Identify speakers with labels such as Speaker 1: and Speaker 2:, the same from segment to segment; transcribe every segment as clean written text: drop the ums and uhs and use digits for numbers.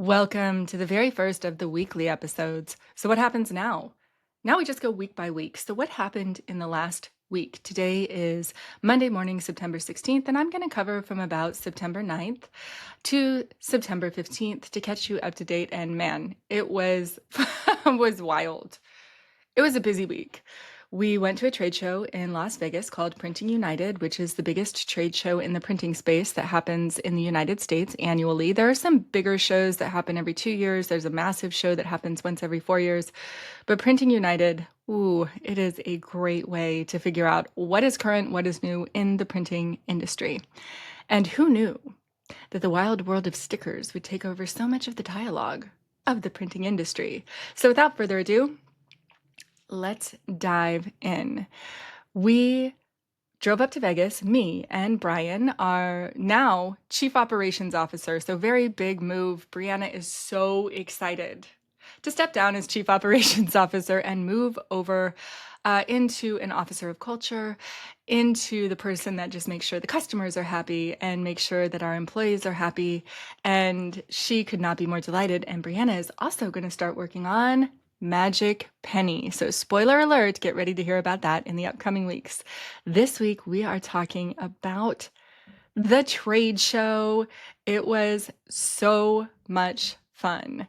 Speaker 1: Welcome to the very first of the weekly episodes. So, what happens now? Now we just go week by week. So, what happened in the last week? Today is Monday morning, September 16th, and I'm going to cover from about September 9th to September 15th to catch you up to date. And man, it was was wild. It was a busy week. We went to a trade show in Las Vegas called Printing United, which is the biggest trade show in the printing space that happens in the United States annually. There are some bigger shows that happen every 2 years. There's a massive show that happens once every 4 years. But Printing United, ooh, it is a great way to figure out what is current, what is new in the printing industry. And who knew that the wild world of stickers would take over so much of the dialogue of the printing industry? So without further ado, let's dive in. We drove up to Vegas. Me and Brian are now Chief Operations Officer. So very big move. Brianna is so excited to step down as Chief Operations Officer and move over into an Officer of Culture, into the person that just makes sure the customers are happy and make sure that our employees are happy. And she could not be more delighted. And Brianna is also going to start working on Magic Penny. So, spoiler alert, get ready to hear about that in the upcoming weeks. This week, we are talking about the trade show. It was so much fun.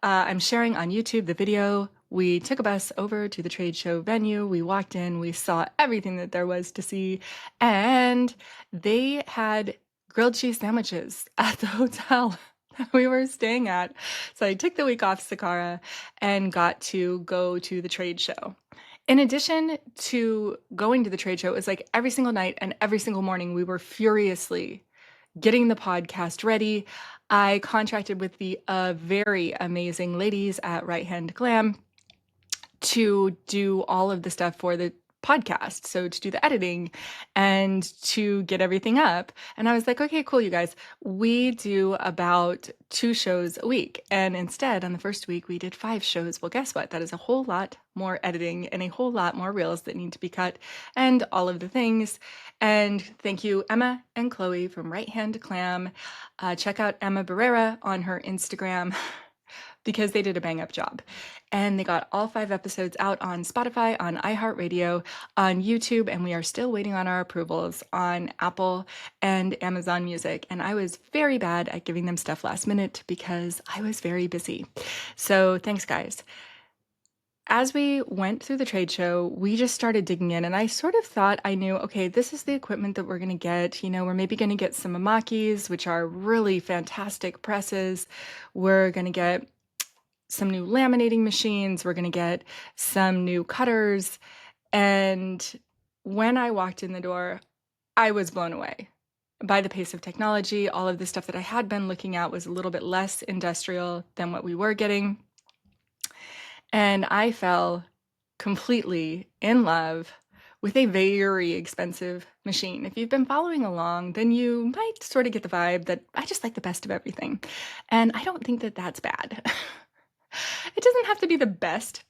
Speaker 1: I'm sharing on YouTube the video. We took a bus over to the trade show venue. We walked in, we saw everything that there was to see, and they had grilled cheese sandwiches at the hotel we were staying at. So I took the week off Sakara and got to go to the trade show. In addition to going to the trade show, it was like every single night and every single morning we were furiously getting the podcast ready. I contracted with the very amazing ladies at Right Hand Glam to do all of the stuff for the podcast. So to do the editing and to get everything up. And I was like, okay, cool, you guys. We do about 2 shows a week. And instead, on the first week, we did 5 shows. Well, guess what? That is a whole lot more editing and a whole lot more reels that need to be cut and all of the things. And thank you, Emma and Chloe from Right Hand Clam. Check out Emma Barrera on her Instagram because they did a bang up job. And they got all 5 episodes out on Spotify, on iHeartRadio, on YouTube, and we are still waiting on our approvals on Apple and Amazon Music. And I was very bad at giving them stuff last minute because I was very busy. So thanks, guys. As we went through the trade show, we just started digging in, and I sort of thought I knew, okay, this is the equipment that we're going to get. You know, we're maybe going to get some Amakis, which are really fantastic presses. We're going to get some new laminating machines. We're going to get some new cutters. And when I walked in the door, I was blown away by the pace of technology. All of the stuff that I had been looking at was a little bit less industrial than what we were getting. And I fell completely in love with a very expensive machine. If you've been following along, then you might sort of get the vibe that I just like the best of everything. And I don't think that that's bad. It doesn't have to be the best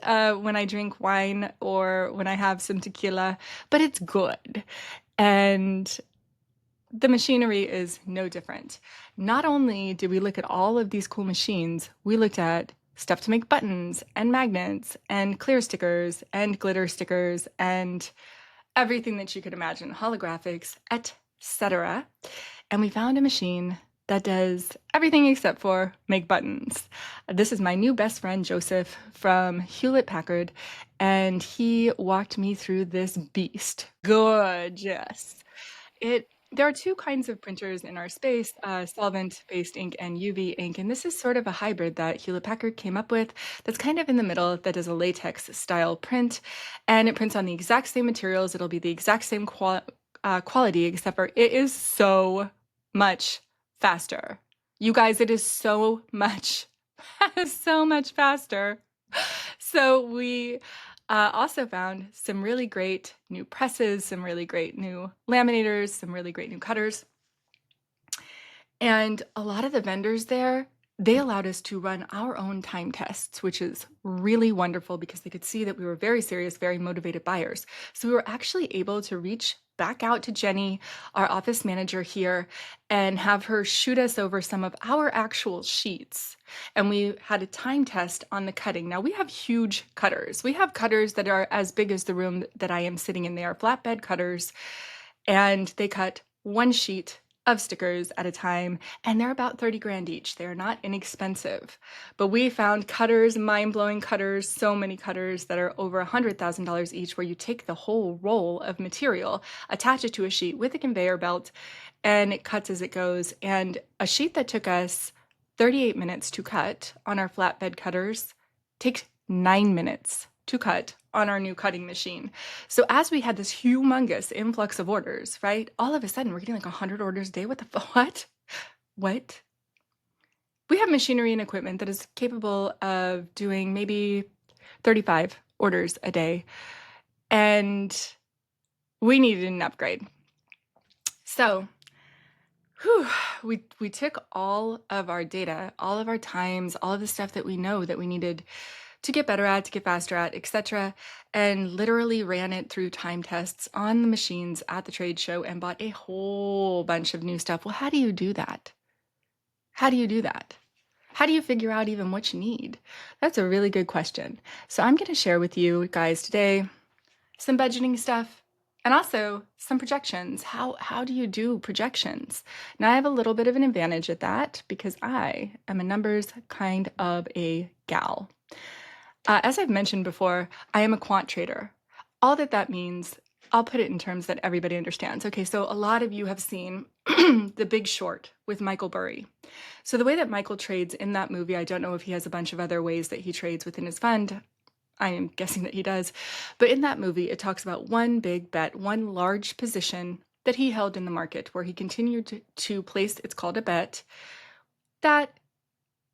Speaker 1: when I drink wine or when I have some tequila, but it's good. And the machinery is no different. Not only did we look at all of these cool machines, we looked at stuff to make buttons and magnets and clear stickers and glitter stickers and everything that you could imagine, holographics, etc. And we found a machine that does everything except for make buttons. This is my new best friend, Joseph, from Hewlett Packard, and he walked me through this beast. Gorgeous. There are 2 kinds of printers in our space, solvent-based ink and UV ink, and this is sort of a hybrid that Hewlett Packard came up with that's kind of in the middle, that is a latex-style print, and it prints on the exact same materials. It'll be the exact same quality, except for it is so much faster. You guys, it is so much, so much faster. So we also found some really great new presses, some really great new laminators, some really great new cutters. And a lot of the vendors there, they allowed us to run our own time tests, which is really wonderful because they could see that we were very serious, very motivated buyers. So we were actually able to reach back out to Jenny, our office manager here, and have her shoot us over some of our actual sheets. And we had a time test on the cutting. Now we have huge cutters. We have cutters that are as big as the room that I am sitting in. They are flatbed cutters, and they cut one sheet of stickers at a time, and they're about 30 grand each. They're not inexpensive. But we found cutters, mind-blowing cutters, so many cutters that are over $100,000 each, where you take the whole roll of material, attach it to a sheet with a conveyor belt, and it cuts as it goes. And a sheet that took us 38 minutes to cut on our flatbed cutters takes 9 minutes to cut on our new cutting machine. So as we had this humongous influx of orders, right? All of a sudden we're getting like 100 orders a day. What? What? We have machinery and equipment that is capable of doing maybe 35 orders a day. And we needed an upgrade. So we took all of our data, all of our times, all of the stuff that we know that we needed to get better at, to get faster at, etc., and literally ran it through time tests on the machines at the trade show and bought a whole bunch of new stuff. Well, how do you do that? How do you do that? How do you figure out even what you need? That's a really good question. So I'm going to share with you guys today some budgeting stuff and also some projections. How do you do projections? Now, I have a little bit of an advantage at that because I am a numbers kind of a gal. As I've mentioned before, I am a quant trader. All that means, I'll put it in terms that everybody understands. Okay, so a lot of you have seen The Big Short with Michael Burry. So the way that Michael trades in that movie, I don't know if he has a bunch of other ways that he trades within his fund. I am guessing that he does. But in that movie, it talks about one big bet, one large position that he held in the market where he continued to place, it's called a bet, that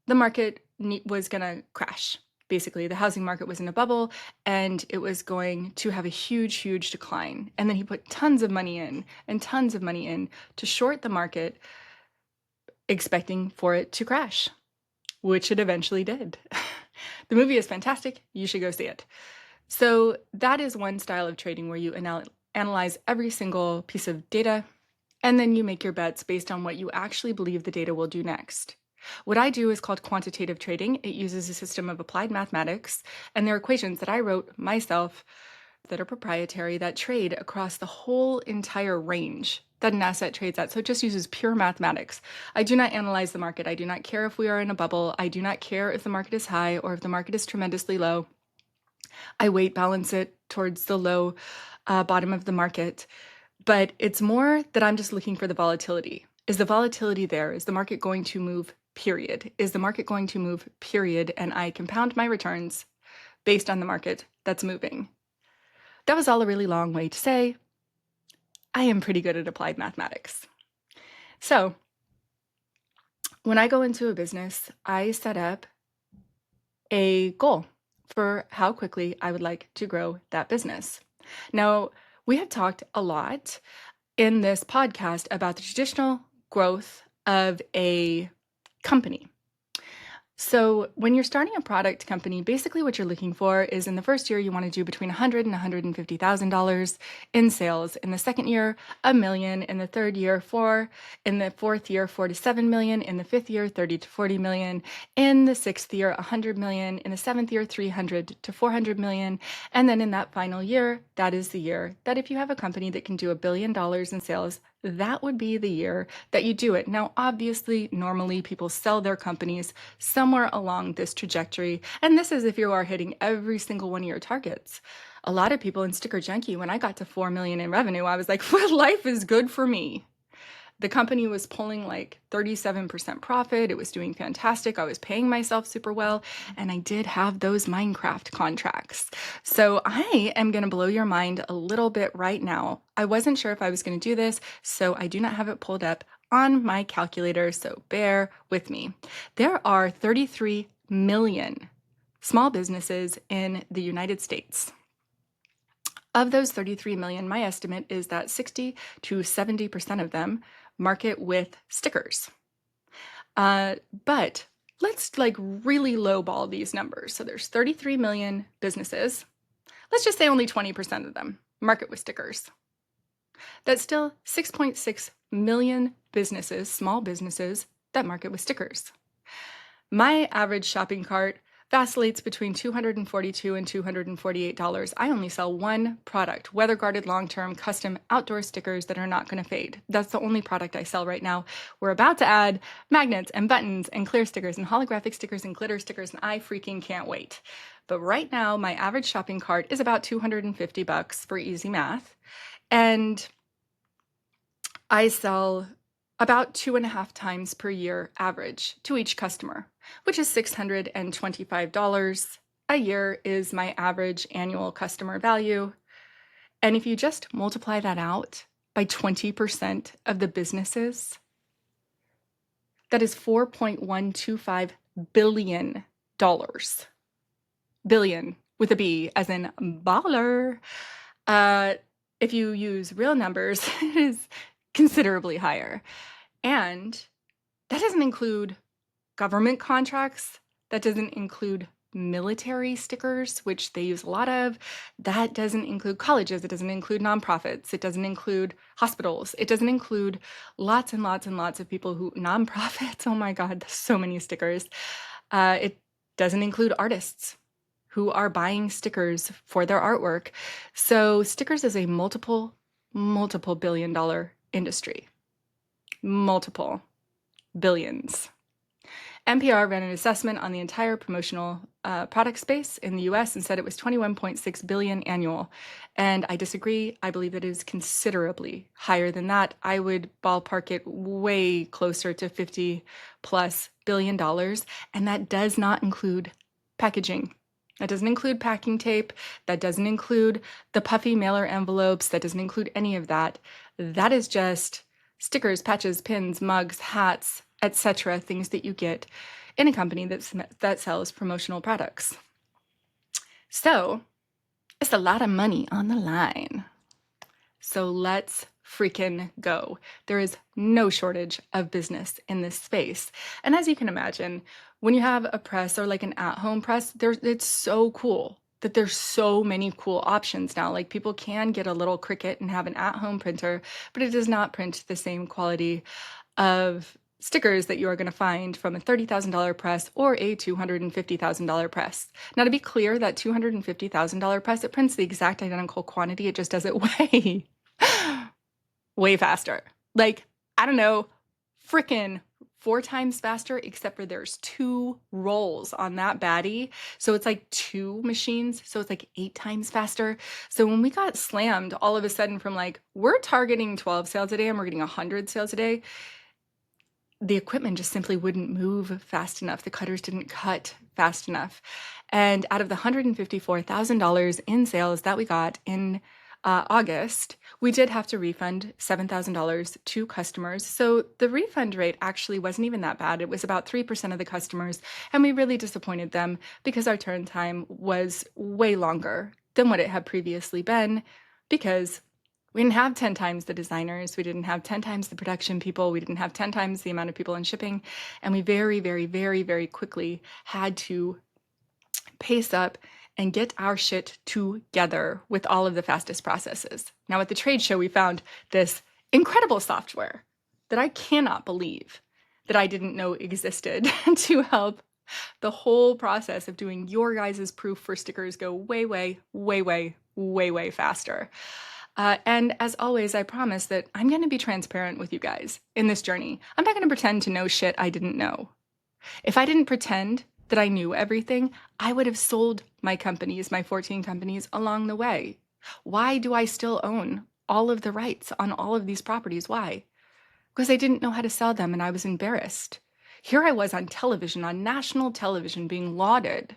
Speaker 1: the market was going to crash. Basically, the housing market was in a bubble and it was going to have a huge, huge decline. And then he put tons of money in and tons of money in to short the market, expecting for it to crash, which it eventually did. The movie is fantastic. You should go see it. So that is one style of trading where you analyze every single piece of data and then you make your bets based on what you actually believe the data will do next. What I do is called quantitative trading. It uses a system of applied mathematics, and there are equations that I wrote myself that are proprietary that trade across the whole entire range that an asset trades at. So it just uses pure mathematics. I do not analyze the market. I do not care if we are in a bubble. I do not care if the market is high or if the market is tremendously low. I weight balance it towards the low bottom of the market. But it's more that I'm just looking for the volatility. Is the volatility there? Is the market going to move? Period. Is the market going to move? Period. And I compound my returns based on the market that's moving. That was all a really long way to say I am pretty good at applied mathematics. So when I go into a business, I set up a goal for how quickly I would like to grow that business. Now, we have talked a lot in this podcast about the traditional growth of a company. So when you're starting a product company, basically what you're looking for is in the first year, you want to do between $100,000 and $150,000 in sales. In the second year, $1 million. In the third year, $4 million. In the fourth year, $4 to $7 million. In the fifth year, $30 to $40 million. In the sixth year, $100 million. In the seventh year, $300 to $400 million. And then in that final year, that is the year that if you have a company that can do $1 billion in sales, that would be the year that you do it. Now, obviously, normally people sell their companies somewhere along this trajectory. And this is if you are hitting every single one of your targets. A lot of people in Sticker Junkie, when I got to 4 million in revenue, I was like, well, life is good for me. The company was pulling like 37% profit. It was doing fantastic. I was paying myself super well. And I did have those Minecraft contracts. So I am going to blow your mind a little bit right now. I wasn't sure if I was going to do this, so I do not have it pulled up on my calculator. So bear with me. There are 33 million small businesses in the United States. Of those 33 million, my estimate is that 60 to 70% of them market with stickers. But let's like really lowball these numbers. So there's 33 million businesses. Let's just say only 20% of them market with stickers. That's still 6.6 million businesses, small businesses, that market with stickers. My average shopping cart vacillates between $242 and $248. I only sell one product, weather-guarded long-term custom outdoor stickers that are not going to fade. That's the only product I sell right now. We're about to add magnets and buttons and clear stickers and holographic stickers and glitter stickers, and I freaking can't wait. But right now, my average shopping cart is about $250 for easy math. And I sell about 2.5 times per year average to each customer, which is $625 a year is my average annual customer value. And if you just multiply that out by 20% of the businesses, that is $4.125 billion. Billion with a B, as in baller. If you use real numbers, it is considerably higher. And that doesn't include government contracts. That doesn't include military stickers, which they use a lot of. That doesn't include colleges. It doesn't include nonprofits. It doesn't include hospitals. It doesn't include lots and lots and lots of people who, nonprofits, oh my God, so many stickers. It doesn't include artists who are buying stickers for their artwork. So stickers is a multiple billion-dollar industry. Multiple billions. NPR ran an assessment on the entire promotional product space in the US and said it was $21.6 billion annual. And I disagree. I believe it is considerably higher than that. I would ballpark it way closer to $50+ billion. And that does not include packaging. That doesn't include packing tape. That doesn't include the puffy mailer envelopes. That doesn't include any of that. That is just stickers, patches, pins, mugs, hats, etc., things that you get in a company that sells promotional products. So it's a lot of money on the line. So let's freaking go. There is no shortage of business in this space. And as you can imagine, when you have a press or like an at-home press, it's so cool that there's so many cool options now. Like people can get a little Cricut and have an at-home printer, but it does not print the same quality of stickers that you are going to find from a $30,000 press or a $250,000 press. Now, to be clear, that $250,000 press, it prints the exact identical quantity. It just does it way faster. Like, I don't know, frickin' 4 times faster, except for there's 2 rolls on that baddie. So it's like 2 machines. So it's like 8 times faster. So when we got slammed all of a sudden from like, we're targeting 12 sales a day and we're getting 100 sales a day, the equipment just simply wouldn't move fast enough. The cutters didn't cut fast enough. And out of the $154,000 in sales that we got in August, we did have to refund $7,000 to customers. So the refund rate actually wasn't even that bad. It was about 3% of the customers, and we really disappointed them because our turn time was way longer than what it had previously been, because we didn't have 10 times the designers, we didn't have 10 times the production people, we didn't have 10 times the amount of people in shipping, and we very, very, very, very quickly had to pace up and get our shit together with all of the fastest processes. Now at the trade show, we found this incredible software that I cannot believe that I didn't know existed to help the whole process of doing your guys' proof for stickers go way, way, way, way, way, way faster. And as always, I promise that I'm going to be transparent with you guys in this journey. I'm not going to pretend to know shit I didn't know. If I didn't pretend that I knew everything, I would have sold my companies, my 14 companies, along the way. Why do I still own all of the rights on all of these properties? Why? Because I didn't know how to sell them and I was embarrassed. Here I was on television, on national television, being lauded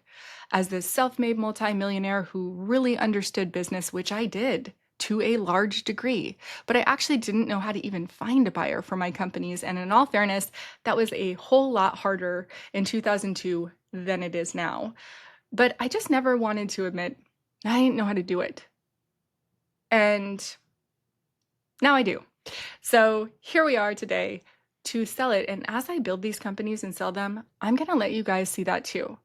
Speaker 1: as this self-made multimillionaire who really understood business, which I did to a large degree, but I actually didn't know how to even find a buyer for my companies. And in all fairness, that was a whole lot harder in 2002 than it is now. But I just never wanted to admit I didn't know how to do it. And now I do. So here we are today to sell it. And as I build these companies and sell them, I'm going to let you guys see that too.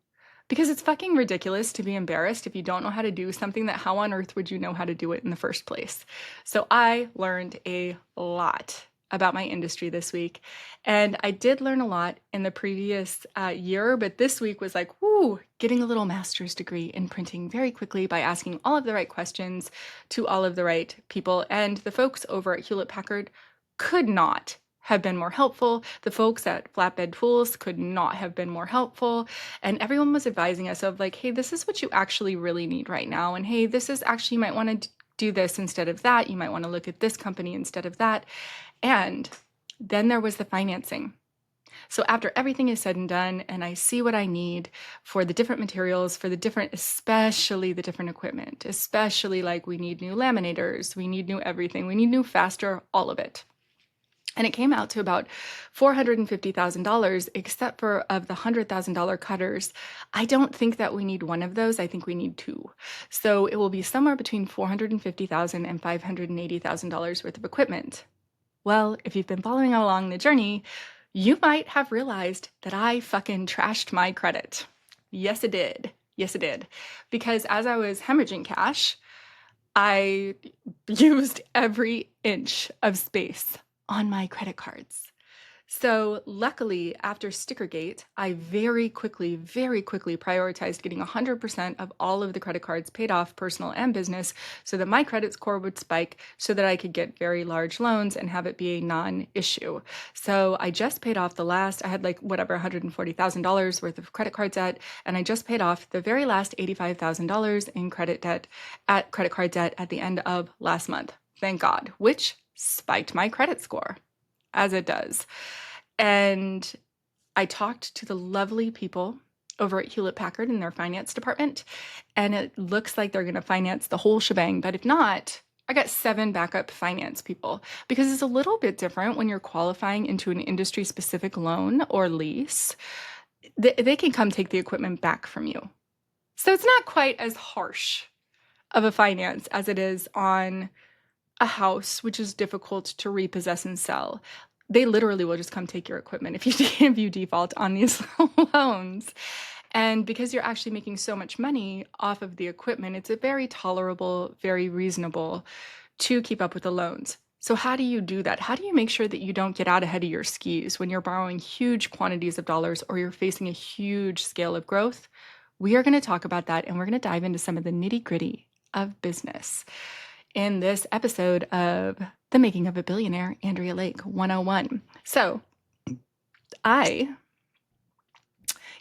Speaker 1: Because it's fucking ridiculous to be embarrassed if you don't know how to do something that how on earth would you know how to do it in the first place? So I learned a lot about my industry this week. And I did learn a lot in the previous year, but this week was like, whoo, getting a little master's degree in printing very quickly by asking all of the right questions to all of the right people. And the folks over at Hewlett Packard could not have been more helpful. The folks at Flatbed Tools could not have been more helpful. And everyone was advising us of like, hey, this is what you actually really need right now. And hey, this is actually, you might want to do this instead of that. You might want to look at this company instead of that. And then there was the financing. So after everything is said and done, and I see what I need for the different materials, for the different, especially the different equipment, especially like we need new laminators, we need new everything, we need new faster, all of it. And it came out to about $450,000, except for of the $100,000 cutters. I don't think that we need one of those. I think we need two. So it will be somewhere between $450,000 and $580,000 worth of equipment. Well, if you've been following along the journey, you might have realized that I fucking trashed my credit. Yes, it did. Yes, it did. Because as I was hemorrhaging cash, I used every inch of space on my credit cards. So luckily, after Stickergate, I very quickly prioritized getting 100% of all of the credit cards paid off, personal and business, so that my credit score would spike so that I could get very large loans and have it be a non-issue. So I just paid off the last, I had like whatever, $140,000 worth of credit card debt, and I just paid off the very last $85,000 in credit card debt at the end of last month. Thank God, which spiked my credit score, as it does. And I talked to the lovely people over at Hewlett Packard in their finance department, and it looks like they're going to finance the whole shebang. But if not, I got 7 backup finance people, because it's a little bit different when you're qualifying into an industry specific loan or lease. They can come take the equipment back from you. So it's not quite as harsh of a finance as it is on a house, which is difficult to repossess and sell. They literally will just come take your equipment if you default on these loans. And because you're actually making so much money off of the equipment, it's a very tolerable, very reasonable to keep up with the loans. So how do you do that? How do you make sure that you don't get out ahead of your skis when you're borrowing huge quantities of dollars or you're facing a huge scale of growth? We are going to talk about that, and we're going to dive into some of the nitty-gritty of business in this episode of The Making of a Billionaire, Andrea Lake 101. So I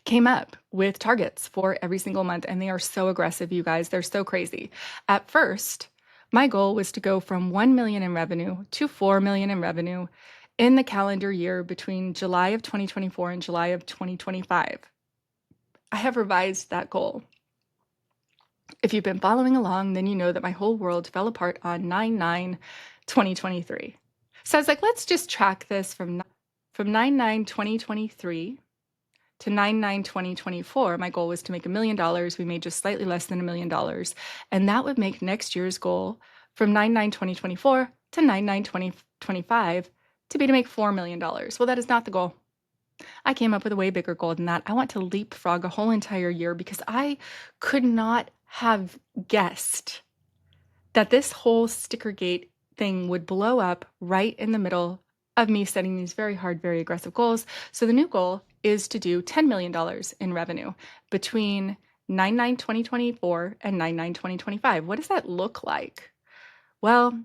Speaker 1: came up with targets for every single month, and they are so aggressive, you guys. They're so crazy. At first, my goal was to go from 1 million in revenue to 4 million in revenue in the calendar year between July of 2024 and July of 2025. I have revised that goal. If you've been following along, then you know that my whole world fell apart on 9/9/2023. So I was like, let's just track this from 9/9/2023 to 9/9/2024. My goal was to make $1 million. We made just slightly less than $1 million. And that would make next year's goal from 9/9/2024 to 9/9/2025 to be to make $4 million. Well, that is not the goal. I came up with a way bigger goal than that. I want to leapfrog a whole entire year, because I could not have guessed that this whole Stickergate thing would blow up right in the middle of me setting these very hard, very aggressive goals. So the new goal is to do $10 million in revenue between 9/9/2024 and 9/9/2025. What does that look like? Well,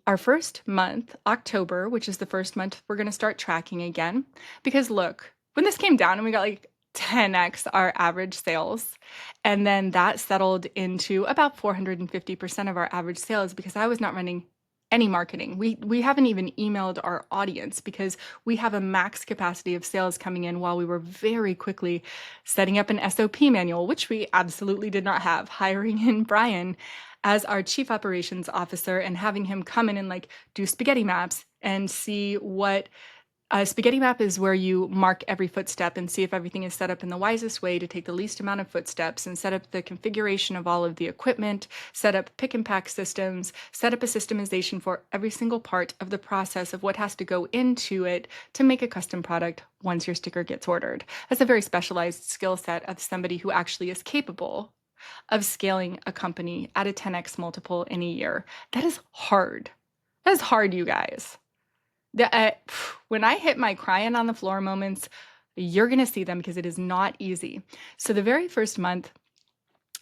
Speaker 1: our first month, October, which is the first month we're going to start tracking again, because look, when this came down and we got like 10x our average sales, and then that settled into about 450% of our average sales, because I was not running any marketing. We haven't even emailed our audience, because we have a max capacity of sales coming in, while we were very quickly setting up an SOP manual, which we absolutely did not have, hiring in Brian as our chief operations officer and having him come in and like do spaghetti maps and see what A spaghetti map is where you mark every footstep and see if everything is set up in the wisest way to take the least amount of footsteps, and set up the configuration of all of the equipment, set up pick and pack systems, set up a systemization for every single part of the process of what has to go into it to make a custom product once your sticker gets ordered. That's a very specialized skill set of somebody who actually is capable of scaling a company at a 10x multiple in a year. That is hard. That is hard, you guys. When I hit my crying on the floor moments, you're going to see them because it is not easy. So the very first month,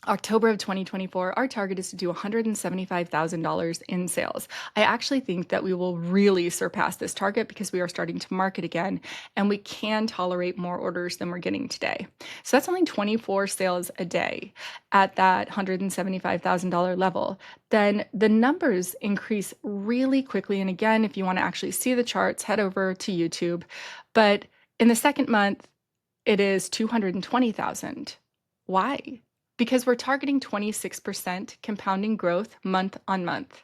Speaker 1: October of 2024, our target is to do $175,000 in sales. I actually think that we will really surpass this target because we are starting to market again, and we can tolerate more orders than we're getting today. So that's only 24 sales a day at that $175,000 level. Then the numbers increase really quickly. And again, if you want to actually see the charts, head over to YouTube. But in the second month, it is 220,000. Why? Because we're targeting 26% compounding growth month on month.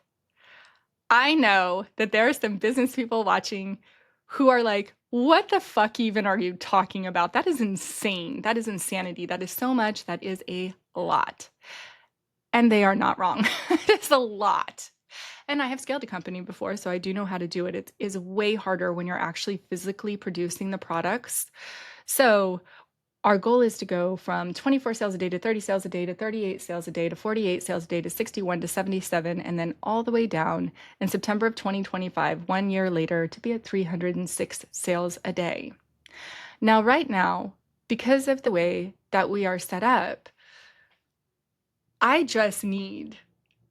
Speaker 1: I know that there are some business people watching who are like, what the fuck even are you talking about? That is insane. That is insanity. That is so much. That is a lot. And they are not wrong. It is a lot. And I have scaled a company before, so I do know how to do it. It is way harder when you're actually physically producing the products. So our goal is to go from 24 sales a day to 30 sales a day to 38 sales a day to 48 sales a day to 61 to 77, and then all the way down in September of 2025, 1 year later, to be at 306 sales a day. Now, right now, because of the way that we are set up, I just need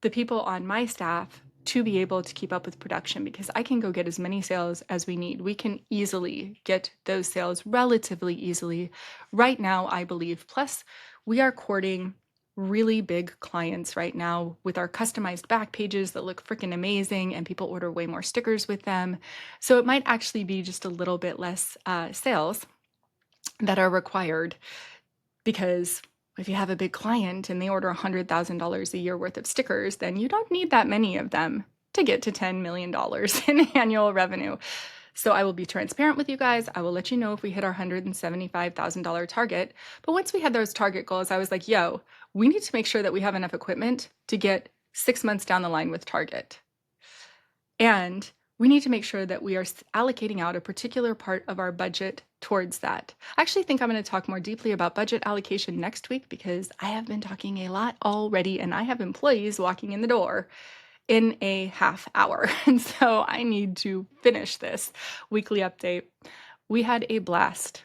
Speaker 1: the people on my staff to be able to keep up with production, because I can go get as many sales as we need. We can easily get those sales relatively easily right now, I believe. Plus, we are courting really big clients right now with our customized back pages that look freaking amazing, and people order way more stickers with them. So it might actually be just a little bit less sales that are required, because if you have a big client and they order $100,000 a year worth of stickers, then you don't need that many of them to get to $10 million in annual revenue. So I will be transparent with you guys. I will let you know if we hit our $175,000 target. But once we had those target goals, I was like, yo, we need to make sure that we have enough equipment to get 6 months down the line with target. And we need to make sure that we are allocating out a particular part of our budget towards that. I actually think I'm going to talk more deeply about budget allocation next week, because I have been talking a lot already and I have employees walking in the door in a half hour. And so I need to finish this weekly update. We had a blast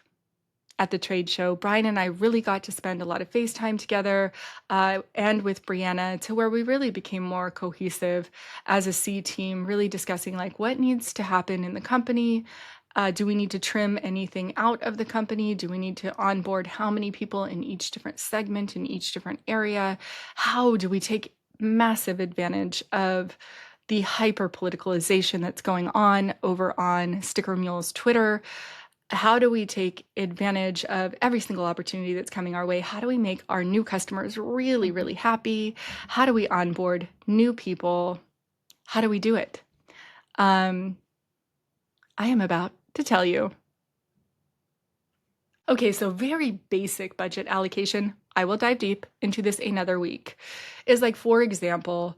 Speaker 1: at the trade show. Brian and I really got to spend a lot of FaceTime together, and with Brianna, to where we really became more cohesive as a C team, really discussing like what needs to happen in the company. Do we need to trim anything out of the company? Do we need to onboard how many people in each different segment, in each different area? How do we take massive advantage of the hyper politicalization that's going on over on Sticker Mule's Twitter? How do we take advantage of every single opportunity that's coming our way? How do we make our new customers really, really happy? How do we onboard new people? How do we do it? I am about to tell you. Okay, so very basic budget allocation. I will dive deep into this another week. Is like, for example,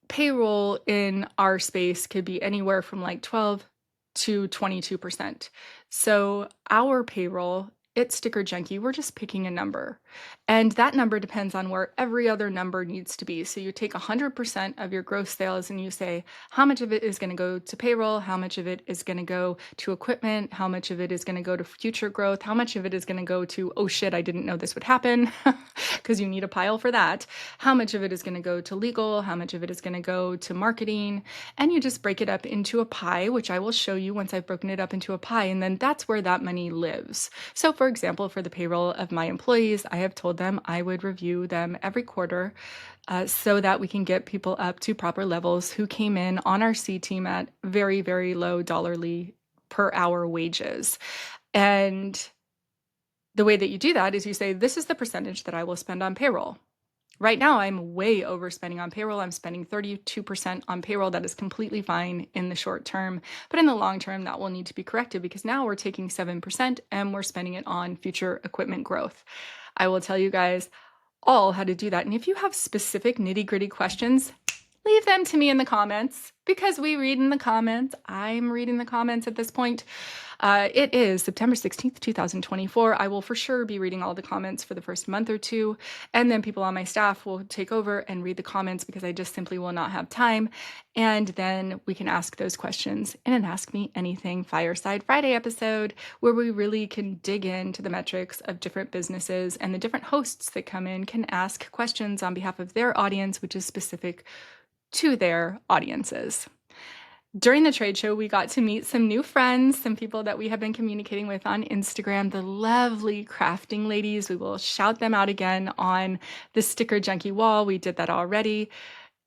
Speaker 1: payroll in our space could be anywhere from like 12 to 22%. So our payroll, it's Sticker Junkie, we're just picking a number. And that number depends on where every other number needs to be. So you take 100% of your gross sales and you say, how much of it is going to go to payroll? How much of it is going to go to equipment? How much of it is going to go to future growth? How much of it is going to go to, oh shit, I didn't know this would happen, because you need a pile for that. How much of it is going to go to legal? How much of it is going to go to marketing? And you just break it up into a pie, which I will show you once I've broken it up into a pie. And then that's where that money lives. So for example, for the payroll of my employees, I have told them I would review them every quarter, so that we can get people up to proper levels who came in on our C team at very, very low dollarly per hour wages. And the way that you do that is you say, this is the percentage that I will spend on payroll. Right now, I'm way overspending on payroll. I'm spending 32% on payroll. That is completely fine in the short term. But in the long term, that will need to be corrected because now we're taking 7% and we're spending it on future equipment growth. I will tell you guys all how to do that. And if you have specific nitty-gritty questions, leave them to me in the comments because we read in the comments. I'm reading the comments at this point. It is September 16th, 2024. I will for sure be reading all the comments for the first month or two, and then people on my staff will take over and read the comments because I just simply will not have time. And then we can ask those questions in an Ask Me Anything Fireside Friday episode where we really can dig into the metrics of different businesses, and the different hosts that come in can ask questions on behalf of their audience, which is specific to their audiences. During the trade show, we got to meet some new friends, some people that we have been communicating with on Instagram, the lovely crafting ladies. We will shout them out again on the Sticker Junkie wall. We did that already.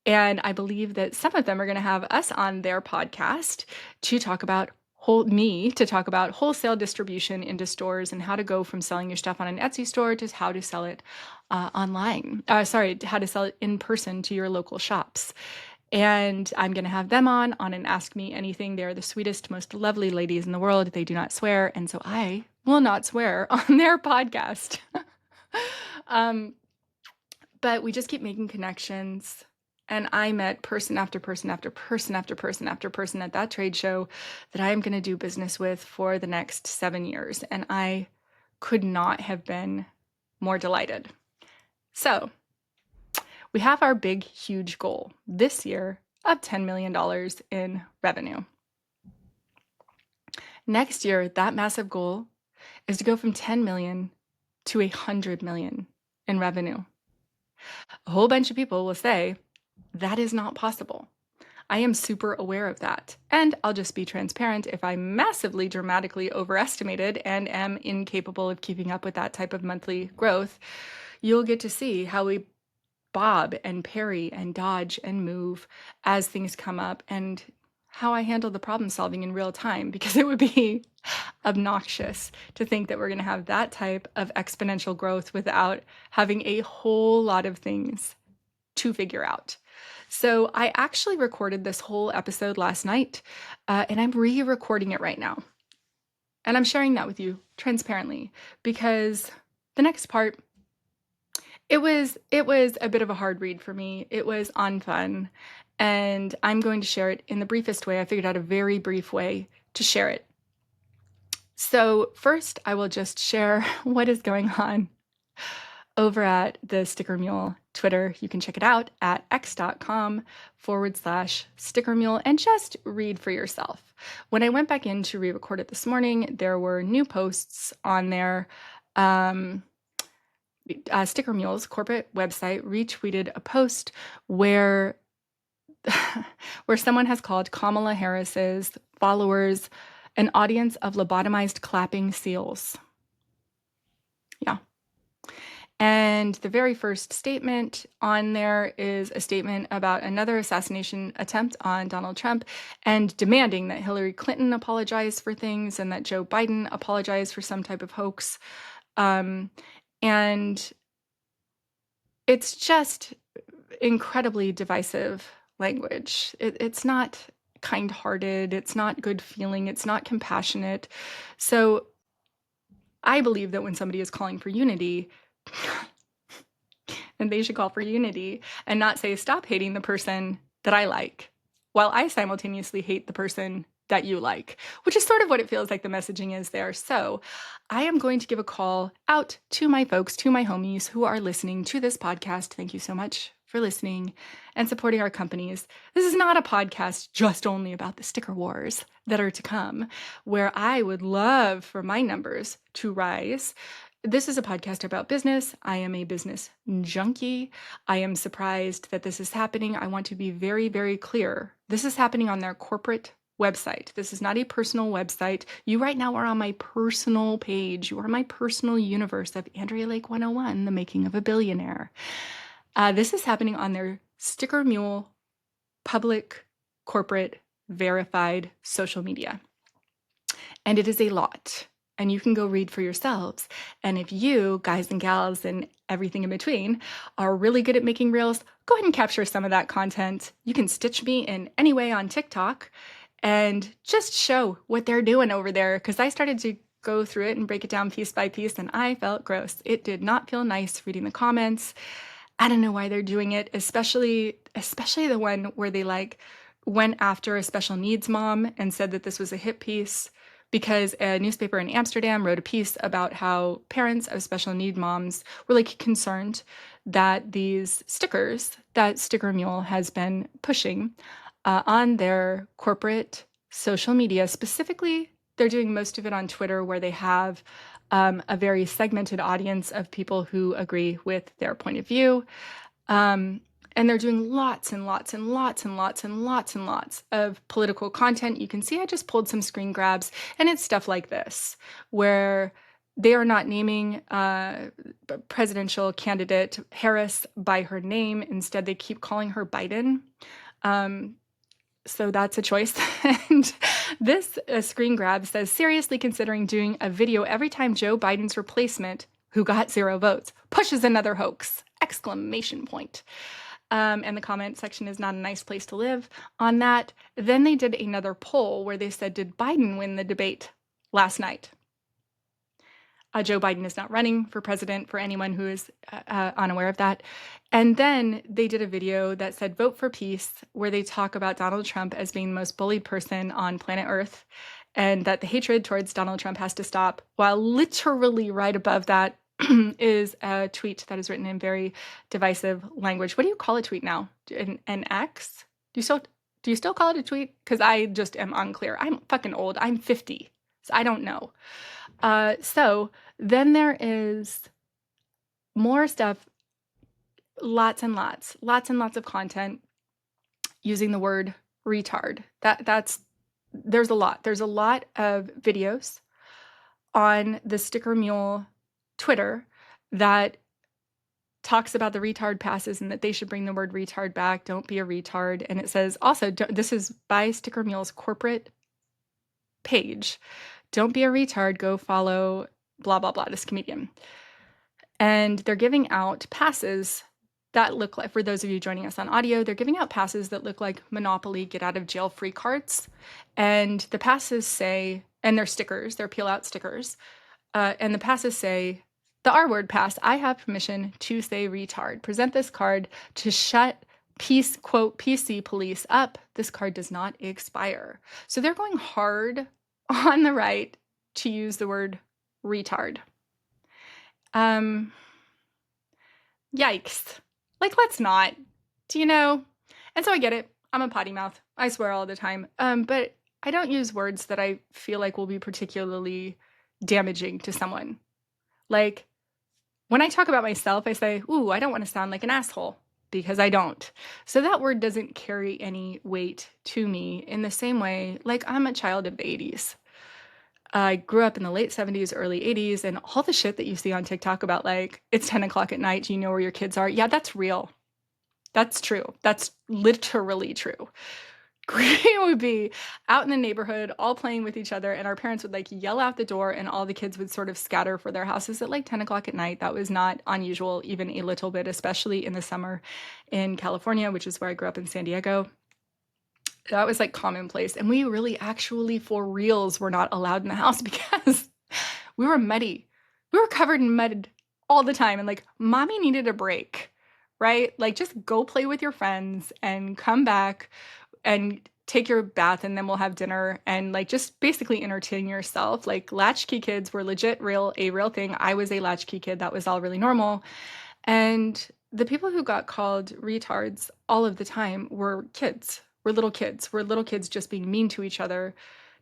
Speaker 1: And I believe that some of them are going to have us on their podcast to talk about wholesale distribution into stores and how to go from selling your stuff on an Etsy store to how to sell it online. How to sell it in person to your local shops. And I'm going to have them on an Ask Me Anything. They're the sweetest, most lovely ladies in the world. They do not swear. And so I will not swear on their podcast. But we just keep making connections. And I met person after person after person after person after person at that trade show that I am going to do business with for the next 7 years. And I could not have been more delighted. So we have our big, huge goal this year of $10 million in revenue. Next year, that massive goal is to go from 10 million to 100 million in revenue. A whole bunch of people will say that is not possible. I am super aware of that. And I'll just be transparent. If I massively, dramatically overestimated and am incapable of keeping up with that type of monthly growth, you'll get to see how we bob and parry and dodge and move as things come up, and how I handle the problem solving in real time, because it would be obnoxious to think that we're going to have that type of exponential growth without having a whole lot of things to figure out. So I actually recorded this whole episode last night, and I'm re-recording it right now. And I'm sharing that with you transparently because the next part, it was a bit of a hard read for me. It was unfun, and I'm going to share it in the briefest way. I figured out a very brief way to share it. So first, I will just share what is going on over at the Sticker Mule Twitter. You can check it out at x.com/Sticker Mule and just read for yourself. When I went back in to re-record it this morning, there were new posts on there. Sticker Mule's corporate website retweeted a post where someone has called Kamala Harris's followers an audience of lobotomized clapping seals. Yeah. And the very first statement on there is a statement about another assassination attempt on Donald Trump and demanding that Hillary Clinton apologize for things and that Joe Biden apologize for some type of hoax. And it's just incredibly divisive language. It's not kind-hearted. It's not good feeling. It's not compassionate. So I believe that when somebody is calling for unity, and they should call for unity and not say, stop hating the person that I like, while I simultaneously hate the person that you like, which is sort of what it feels like the messaging is there. So I am going to give a call out to my folks, to my homies who are listening to this podcast. Thank you so much for listening and supporting our companies. This is not a podcast just only about the sticker wars that are to come, where I would love for my numbers to rise. This is a podcast about business. I am a business junkie. I am surprised that this is happening. I want to be very, very clear. This is happening on their corporate website. This is not a personal website. You right now are on my personal page. You are my personal universe of Andrea Lake 101, the making of a billionaire. This is happening on their Sticker Mule public, corporate, verified social media. And it is a lot. and you can go read for yourselves. And if you, guys and gals and everything in between, are really good at making reels, go ahead and capture some of that content. You can stitch me in any way on TikTok and just show what they're doing over there, because I started to go through it and break it down piece by piece, and I felt gross. It did not feel nice reading the comments. I don't know why they're doing it, especially the one where they like went after a special needs mom and said that this was a hit piece because a newspaper in Amsterdam wrote a piece about how parents of special need moms were like concerned that these stickers that Sticker Mule has been pushing on their corporate social media, specifically, they're doing most of it on Twitter, where they have a very segmented audience of people who agree with their point of view. And they're doing lots and lots and lots and lots and lots and lots of political content. You can see I just pulled some screen grabs, and it's stuff like this, where they are not naming presidential candidate Harris by her name. Instead, they keep calling her Biden. So that's a choice. And this screen grab says, seriously considering doing a video every time Joe Biden's replacement, who got 0 votes, pushes another hoax! Exclamation point. And the comment section is not a nice place to live on that. Then they did another poll where they said, did Biden win the debate last night? Joe Biden is not running for president, for anyone who is unaware of that. And then they did a video that said, vote for peace, where they talk about Donald Trump as being the most bullied person on planet Earth, and that the hatred towards Donald Trump has to stop, while literally right above that is a tweet that is written in very divisive language. What do you call a tweet now? An X? Do you still call it a tweet? Because I just am unclear. I'm fucking old. I'm 50, so I don't know. So then there is more stuff, lots and lots and lots of content using the word retard. There's a lot. There's a lot of videos on the Sticker Mule Twitter that talks about the retard passes and that they should bring the word retard back. Don't be a retard. And it says also, this is by Sticker Mule's corporate page. Don't be a retard, go follow blah, blah, blah, this comedian. And they're giving out passes that look like, for those of you joining us on audio, they're giving out passes that look like Monopoly get out of jail free cards. And the passes say, and they're stickers, they're peel out stickers. And the passes say, the R word pass, I have permission to say retard. Present this card to shut peace, quote, PC police up. This card does not expire. So they're going hard on the right to use the word retard. Yikes. Like, let's not. Do you know? And so I get it. I'm a potty mouth. I swear all the time. But I don't use words that I feel like will be particularly damaging to someone. Like, when I talk about myself, I say, ooh, I don't want to sound like an asshole, because I don't. So that word doesn't carry any weight to me in the same way, like I'm a child of the 80s. I grew up in the late 70s, early 80s, and all the shit that you see on TikTok about, like, it's 10 o'clock at night, do you know where your kids are? Yeah, that's real. That's true. That's literally true. We would be out in the neighborhood, all playing with each other, and our parents would like yell out the door, and all the kids would sort of scatter for their houses at like 10 o'clock at night. That was not unusual, even a little bit, especially in the summer in California, which is where I grew up in San Diego. That was like commonplace. And we really actually, for reals, were not allowed in the house because we were muddy. We were covered in mud all the time. And like, mommy needed a break, right? Like, just go play with your friends and come back and take your bath, and then we'll have dinner, and like just basically entertain yourself. Like, latchkey kids were legit a real thing. I was a latchkey kid. That was all really normal. And the people who got called retards all of the time were kids. We're little kids. We're little kids just being mean to each other,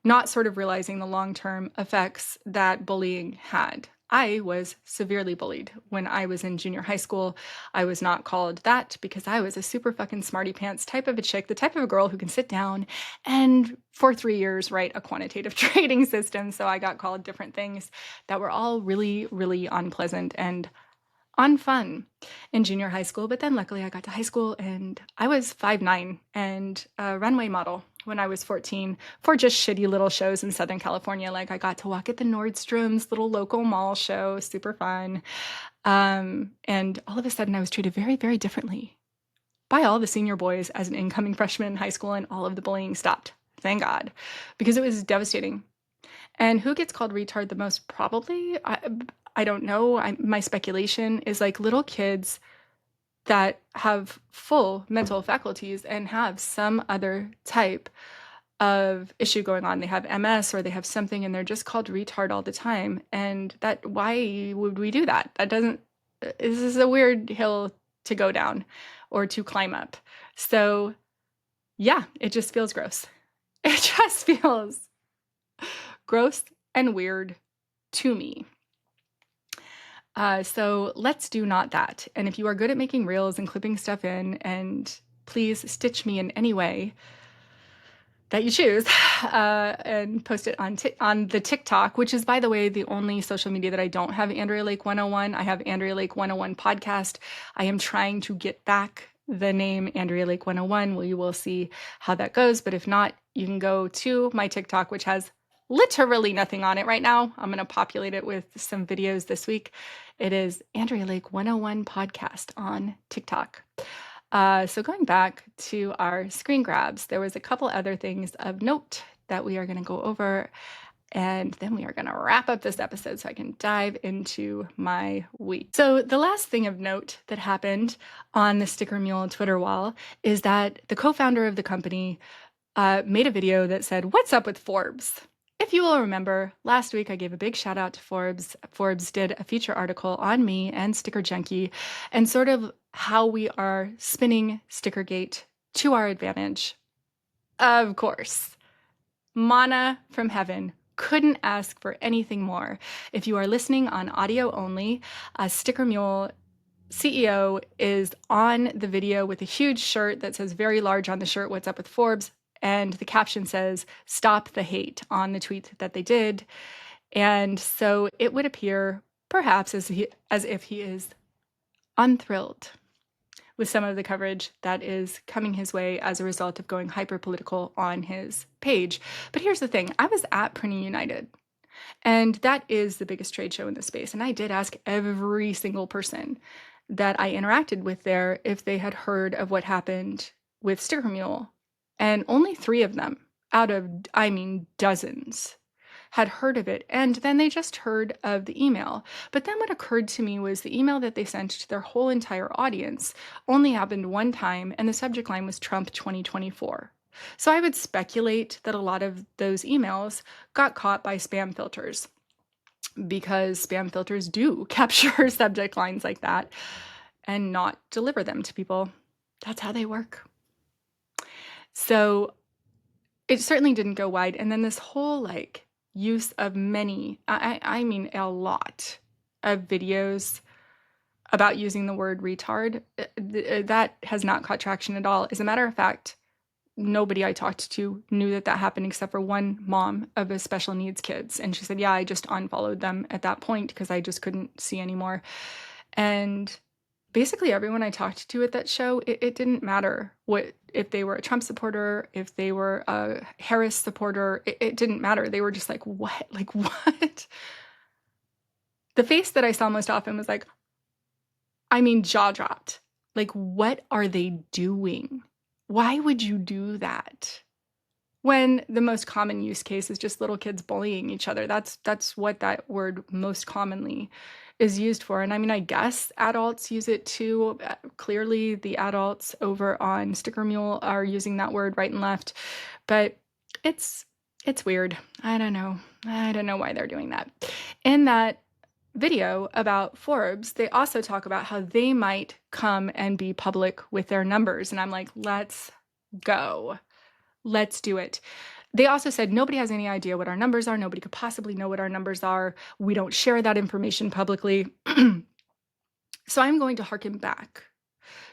Speaker 1: not sort of realizing the long-term effects that bullying had. I was severely bullied when I was in junior high school. I was not called that because I was a super fucking smarty pants type of a chick, the type of a girl who can sit down and for 3 years write a quantitative trading system. So I got called different things that were all really, really unpleasant and unfun in junior high school. But then luckily I got to high school and I was 5'9" and a runway model. when I was 14 for just shitty little shows in Southern California. Like I got to walk at the Nordstrom's little local mall show, super fun. And all of a sudden I was treated very, very differently by all the senior boys as an incoming freshman in high school, and all of the bullying stopped. Thank God, because it was devastating. And who gets called retard the most? Probably, I don't know. My speculation is like little kids that have full mental faculties and have some other type of issue going on. They have MS or they have something and they're just called retard all the time. And that, why would we do that? That doesn't, this is a weird hill to go down or to climb up. So yeah, it just feels gross. It just feels gross and weird to me. So let's do not that. And if you are good at making reels and clipping stuff in, and please stitch me in any way that you choose, and post it on the TikTok, which is, by the way, the only social media that I don't have Andrea Lake 101. I have Andrea Lake 101 podcast. I am trying to get back the name Andrea Lake 101. We will see how that goes. But if not, you can go to my TikTok, which has literally nothing on it right now. I'm going to populate it with some videos this week. It is Andrea Lake 101 podcast on TikTok. So going back to our screen grabs, there was a couple other things of note that we are going to go over, and then we are going to wrap up this episode so I can dive into my week. So the last thing of note that happened on the Sticker Mule Twitter wall is that the co-founder of the company made a video that said, "What's up with Forbes?" If you will remember, last week I gave a big shout out to Forbes. Forbes did a feature article on me and Sticker Junkie and sort of how we are spinning Stickergate to our advantage. Of course, Mana from heaven couldn't ask for anything more. If you are listening on audio only, Sticker Mule CEO is on the video with a huge shirt that says very large on the shirt, "What's up with Forbes?" And the caption says, "Stop the hate," on the tweet that they did. And so it would appear perhaps as if he is unthrilled with some of the coverage that is coming his way as a result of going hyper-political on his page. But here's the thing. I was at Printing United, and that is the biggest trade show in the space. And I did ask every single person that I interacted with there if they had heard of what happened with Sticker Mule. And only 3 of them out of, dozens had heard of it. And then they just heard of the email. But then what occurred to me was the email that they sent to their whole entire audience only happened one time, and the subject line was Trump 2024. So I would speculate that a lot of those emails got caught by spam filters, because spam filters do capture subject lines like that and not deliver them to people. That's how they work. So it certainly didn't go wide. And then this whole use of many, I mean a lot of videos about using the word retard, that has not caught traction at all. As a matter of fact, nobody I talked to knew that happened except for one mom of a special needs kids. And she said, yeah, I just unfollowed them at that point because I just couldn't see anymore. And basically everyone I talked to at that show, it didn't matter if they were a Trump supporter, if they were a Harris supporter, it didn't matter. They were just like, what? Like, what? The face that I saw most often was like, jaw dropped. Like, what are they doing? Why would you do that? When the most common use case is just little kids bullying each other. That's what that word most commonly is used for. And I guess adults use it too. Clearly, the adults over on Sticker Mule are using that word right and left. But it's weird. I don't know why they're doing that. In that video about Forbes, they also talk about how they might come and be public with their numbers. And I'm like, let's go. Let's do it. They also said nobody has any idea what our numbers are. Nobody could possibly know what our numbers are. We don't share that information publicly. So I'm going to harken back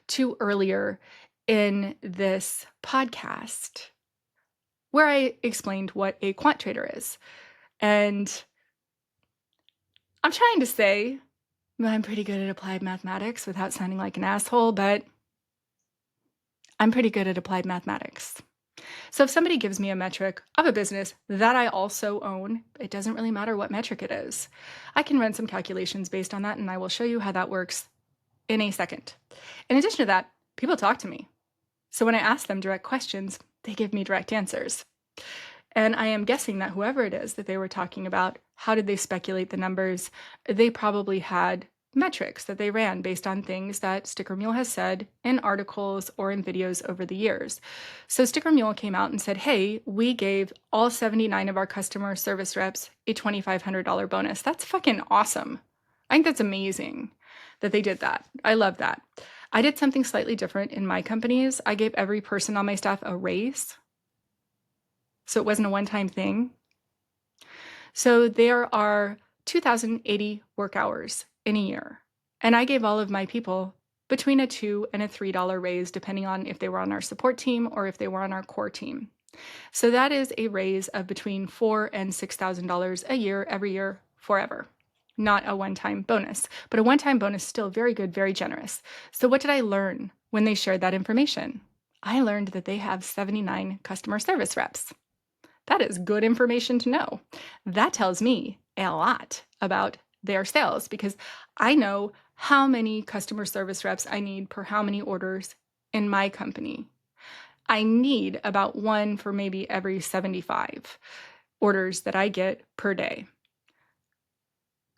Speaker 1: to earlier in this podcast where I explained what a quant trader is. And I'm trying to say I'm pretty good at applied mathematics without sounding like an asshole, but I'm pretty good at applied mathematics. So if somebody gives me a metric of a business that I also own, it doesn't really matter what metric it is. I can run some calculations based on that, and I will show you how that works in a second. In addition to that, people talk to me. So when I ask them direct questions, they give me direct answers. And I am guessing that whoever it is that they were talking about, how did they speculate the numbers? They probably had metrics that they ran based on things that Sticker Mule has said in articles or in videos over the years. So Sticker Mule came out and said, hey, we gave all 79 of our customer service reps a $2,500 bonus. That's fucking awesome. I think that's amazing that they did that. I love that. I did something slightly different in my companies. I gave every person on my staff a raise. So it wasn't a one-time thing. So there are 2,080 work hours in a year. And I gave all of my people between a $2 and a $3 raise, depending on if they were on our support team or if they were on our core team. So that is a raise of between $4,000 and $6,000 a year, every year, forever. Not a one-time bonus, but a one-time bonus still very good, very generous. So what did I learn when they shared that information? I learned that they have 79 customer service reps. That is good information to know. That tells me a lot about their sales because I know how many customer service reps I need per how many orders in my company. I need about one for maybe every 75 orders that I get per day.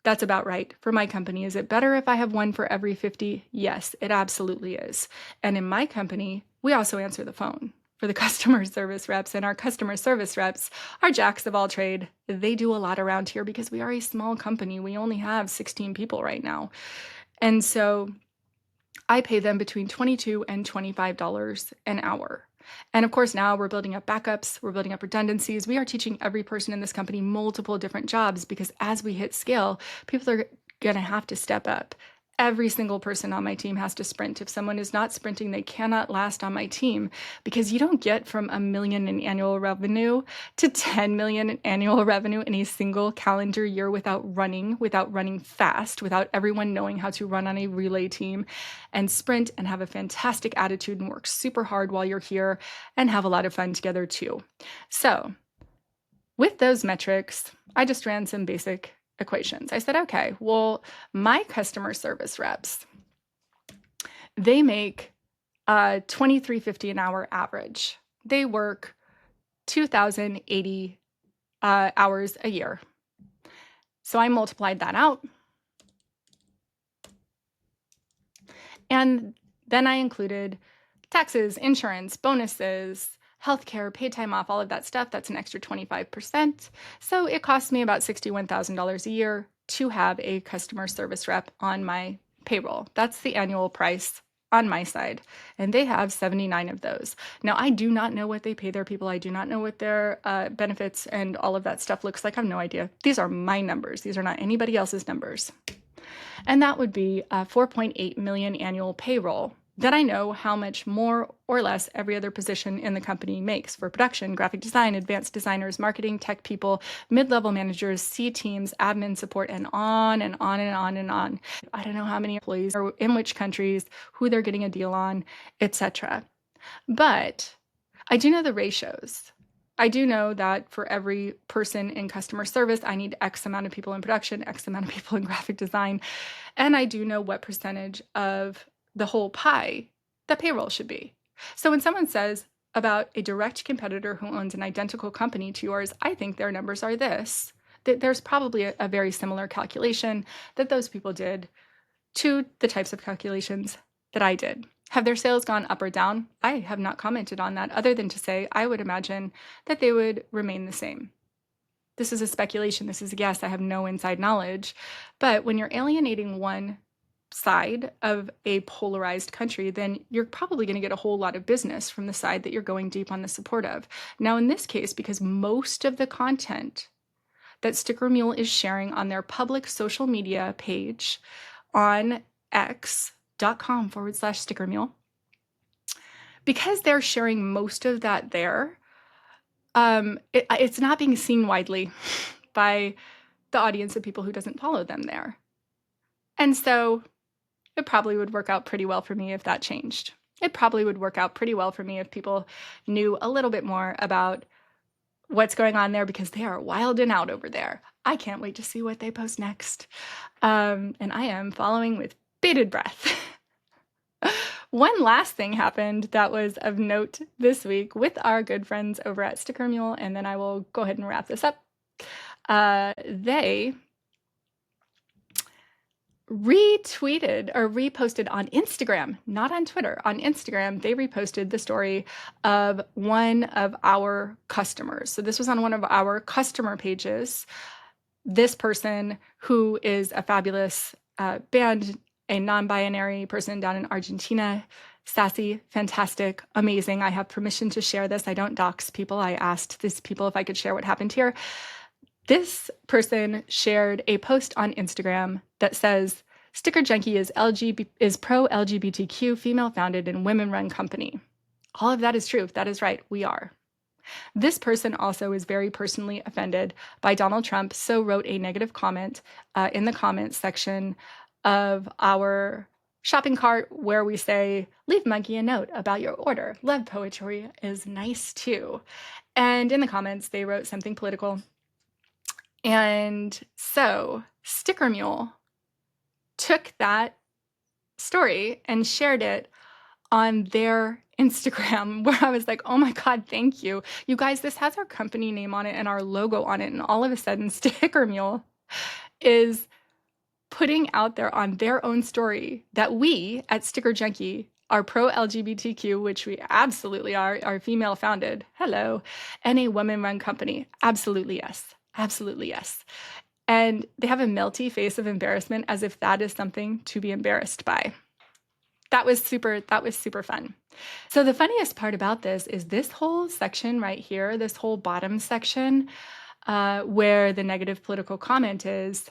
Speaker 1: That's about right for my company. Is it better if I have one for every 50? Yes, it absolutely is. And in my company, we also answer the phone for the customer service reps, and our customer service reps are jacks of all trade. They do a lot around here because we are a small company. We only have 16 people right now. And so I pay them between $22 and $25 an hour. And of course, now we're building up backups, we're building up redundancies. We are teaching every person in this company multiple different jobs because as we hit scale, people are going to have to step up. Every single person on my team has to sprint. If someone is not sprinting, they cannot last on my team because you don't get from $1 million in annual revenue to 10 million in annual revenue in a single calendar year without running fast, without everyone knowing how to run on a relay team and sprint and have a fantastic attitude and work super hard while you're here and have a lot of fun together too. So with those metrics, I just ran some basic equations. I said, okay, well, my customer service reps, they make $23.50 an hour average. They work 2,080 hours a year. So I multiplied that out. And then I included taxes, insurance, bonuses, healthcare, paid time off, all of that stuff. That's an extra 25%. So it costs me about $61,000 a year to have a customer service rep on my payroll. That's the annual price on my side. And they have 79 of those. Now, I do not know what they pay their people. I do not know what their benefits and all of that stuff looks like. I have no idea. These are my numbers. These are not anybody else's numbers. And that would be 4.8 million annual payroll. Then I know how much more or less every other position in the company makes for production, graphic design, advanced designers, marketing, tech people, mid-level managers, C teams, admin support, and on and on and on and on. I don't know how many employees are in which countries, who they're getting a deal on, etc. But I do know the ratios. I do know that for every person in customer service, I need X amount of people in production, X amount of people in graphic design. And I do know what percentage of the whole pie that payroll should be. So when someone says about a direct competitor who owns an identical company to yours, I think their numbers are this, that there's probably a very similar calculation that those people did to the types of calculations that I did. Have their sales gone up or down? I have not commented on that other than to say I would imagine that they would remain the same. This is a speculation. This is a guess. I have no inside knowledge. But when you're alienating one side of a polarized country, then you're probably going to get a whole lot of business from the side that you're going deep on the support of. Now, in this case, because most of the content that Sticker Mule is sharing on their public social media page on x.com/Sticker Mule, because they're sharing most of that there, it's not being seen widely by the audience of people who doesn't follow them there. And so it probably would work out pretty well for me if that changed. it probably would work out pretty well for me if people knew a little bit more about what's going on there, because they are wild and out over there. I can't wait to see what they post next. And I am following with bated breath. One last thing happened that was of note this week with our good friends over at Sticker Mule, and then I will go ahead and wrap this up. They retweeted or reposted on Instagram, not on Twitter, on Instagram. They reposted the story of one of our customers. So this was on one of our customer pages. This person, who is a fabulous band, a non-binary person down in Argentina, sassy, fantastic, amazing. I have permission to share this. I don't dox people. I asked these people if I could share what happened here. This person shared a post on Instagram that says, Sticker Junkie is pro-LGBTQ, female-founded, and women-run company. All of that is true. That is right. We are. This person also is very personally offended by Donald Trump, so wrote a negative comment in the comments section of our shopping cart where we say, leave Monkey a note about your order. Love poetry is nice too. And in the comments, they wrote something political. And so Sticker Mule took that story and shared it on their Instagram, where I was like, oh my God, thank you. You guys, this has our company name on it and our logo on it. And all of a sudden, Sticker Mule is putting out there on their own story that we at Sticker Junkie are pro-LGBTQ, which we absolutely are female founded, hello, and a woman-run company. Absolutely yes. Absolutely yes. And they have a melty face of embarrassment, as if that is something to be embarrassed by. That was super fun. So the funniest part about this is this whole section right here, this whole bottom section, where the negative political comment is.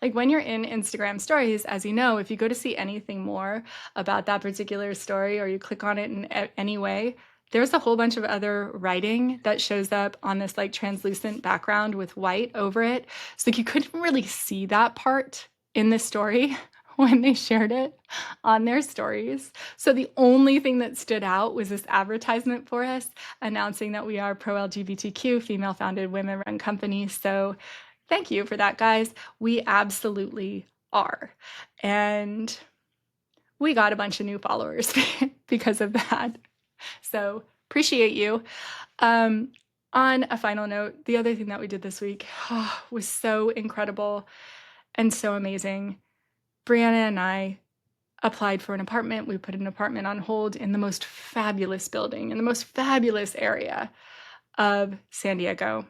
Speaker 1: Like when you're in Instagram stories, as you know, if you go to see anything more about that particular story, or you click on it in any way, there's a whole bunch of other writing that shows up on this like translucent background with white over it. So like you couldn't really see that part in the story when they shared it on their stories. So the only thing that stood out was this advertisement for us announcing that we are pro-LGBTQ, female-founded, women-run company. So thank you for that, guys. We absolutely are. And we got a bunch of new followers because of that. So appreciate you. On a final note, the other thing that we did this week was so incredible and so amazing. Brianna and I applied for an apartment. We put an apartment on hold in the most fabulous building, in the most fabulous area of San Diego.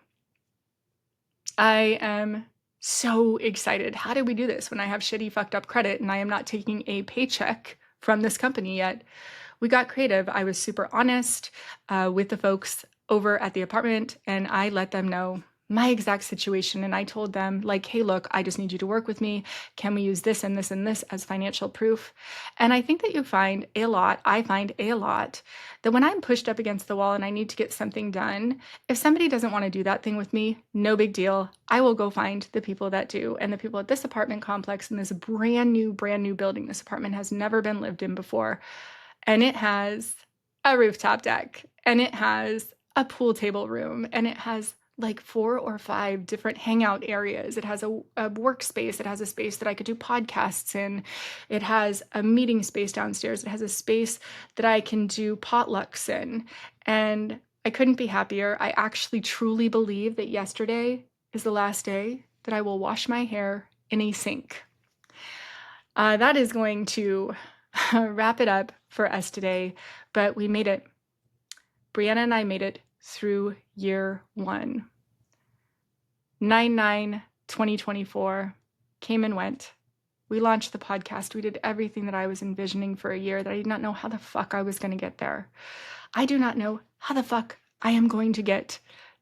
Speaker 1: I am so excited. How did we do this when I have shitty, fucked up credit and I am not taking a paycheck from this company yet? We got creative. I was super honest with the folks over at the apartment, and I let them know my exact situation. And I told them, like, hey, look, I just need you to work with me. Can we use this and this and this as financial proof? And I think that I find a lot, that when I'm pushed up against the wall and I need to get something done, if somebody doesn't want to do that thing with me, no big deal. I will go find the people that do. And the people at this apartment complex in this brand new building, this apartment has never been lived in before. And it has a rooftop deck, and it has a pool table room, and it has like 4 or 5 different hangout areas. It has a workspace. It has a space that I could do podcasts in. It has a meeting space downstairs. It has a space that I can do potlucks in. And I couldn't be happier. I actually truly believe that yesterday is the last day that I will wash my hair in a sink. That is going to wrap it up for us today, but we made it. Brianna and I made it through year 1. 9/9/2024 came and went. We launched the podcast. We did everything that I was envisioning for a year that I did not know how the fuck I was going to get there. I do not know how the fuck I am going to get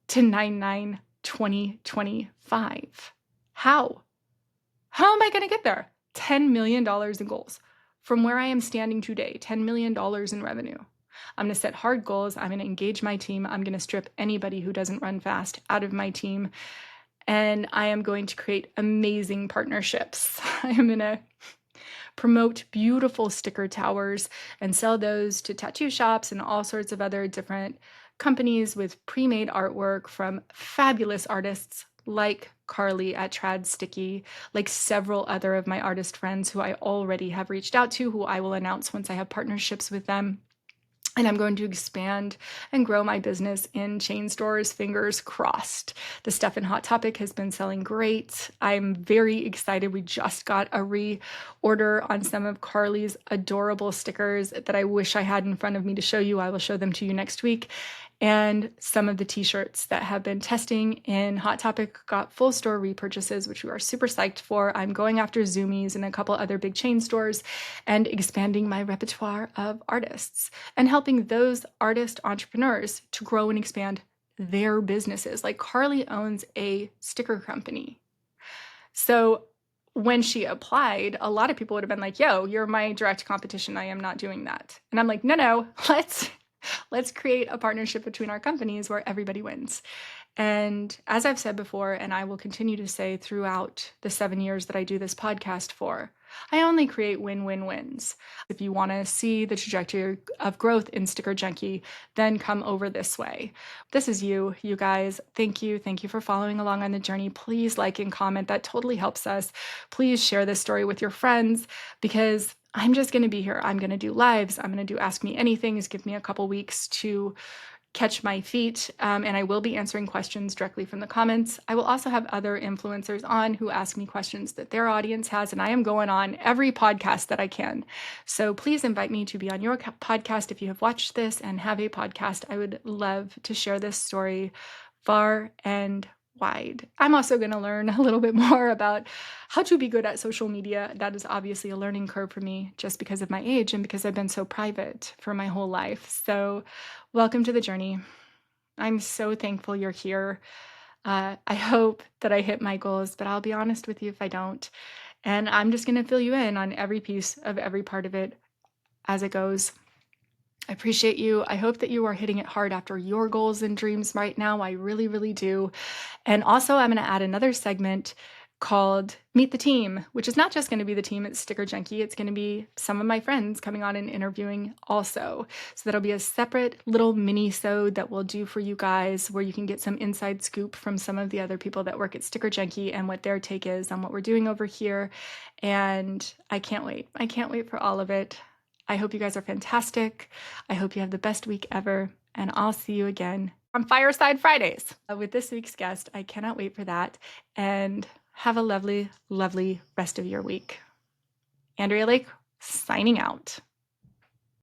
Speaker 1: to 9/9/2025. How? How am I going to get there? $10 million in goals. From where I am standing today, $10 million in revenue. I'm going to set hard goals. I'm going to engage my team. I'm going to strip anybody who doesn't run fast out of my team. And I am going to create amazing partnerships. I am going to promote beautiful sticker towers and sell those to tattoo shops and all sorts of other different companies with pre-made artwork from fabulous artists like Carly at Trad Sticky, like several other of my artist friends who I already have reached out to, who I will announce once I have partnerships with them. And I'm going to expand and grow my business in chain stores, fingers crossed. The stuff in Hot Topic has been selling great. I'm very excited. We just got a reorder on some of Carly's adorable stickers that I wish I had in front of me to show you. I will show them to you next week. And some of the t-shirts that have been testing in Hot Topic got full store repurchases, which we are super psyched for. I'm going after Zoomies and a couple other big chain stores and expanding my repertoire of artists and helping those artist entrepreneurs to grow and expand their businesses. Like Carly owns a sticker company. So when she applied, a lot of people would have been like, yo, you're my direct competition. I am not doing that. And I'm like, no, let's create a partnership between our companies where everybody wins. And as I've said before, and I will continue to say throughout the 7 years that I do this podcast for, I only create win-win-wins. If you want to see the trajectory of growth in Sticker Junkie, then come over this way. This is you guys. Thank you. Thank you for following along on the journey. Please like and comment. That totally helps us. Please share this story with your friends because I'm just going to be here. I'm going to do lives. I'm going to do Ask Me Anythings. Give me a couple weeks to catch my feet, and I will be answering questions directly from the comments. I will also have other influencers on who ask me questions that their audience has, and I am going on every podcast that I can. So please invite me to be on your podcast if you have watched this and have a podcast. I would love to share this story far and wide. I'm also going to learn a little bit more about how to be good at social media. That is obviously a learning curve for me just because of my age and because I've been so private for my whole life. So welcome to the journey. I'm so thankful you're here. I hope that I hit my goals, but I'll be honest with you if I don't. And I'm just going to fill you in on every piece of every part of it as it goes. I appreciate you. I hope that you are hitting it hard after your goals and dreams right now. I really, really do. And also, I'm going to add another segment called Meet the Team, which is not just going to be the team at Sticker Junkie. It's going to be some of my friends coming on and interviewing also. So that'll be a separate little mini-sode that we'll do for you guys where you can get some inside scoop from some of the other people that work at Sticker Junkie and what their take is on what we're doing over here. And I can't wait. I can't wait for all of it. I hope you guys are fantastic. I hope you have the best week ever. And I'll see you again on Fireside Fridays with this week's guest. I cannot wait for that. And have a lovely, lovely rest of your week. Andrea Lake, signing out.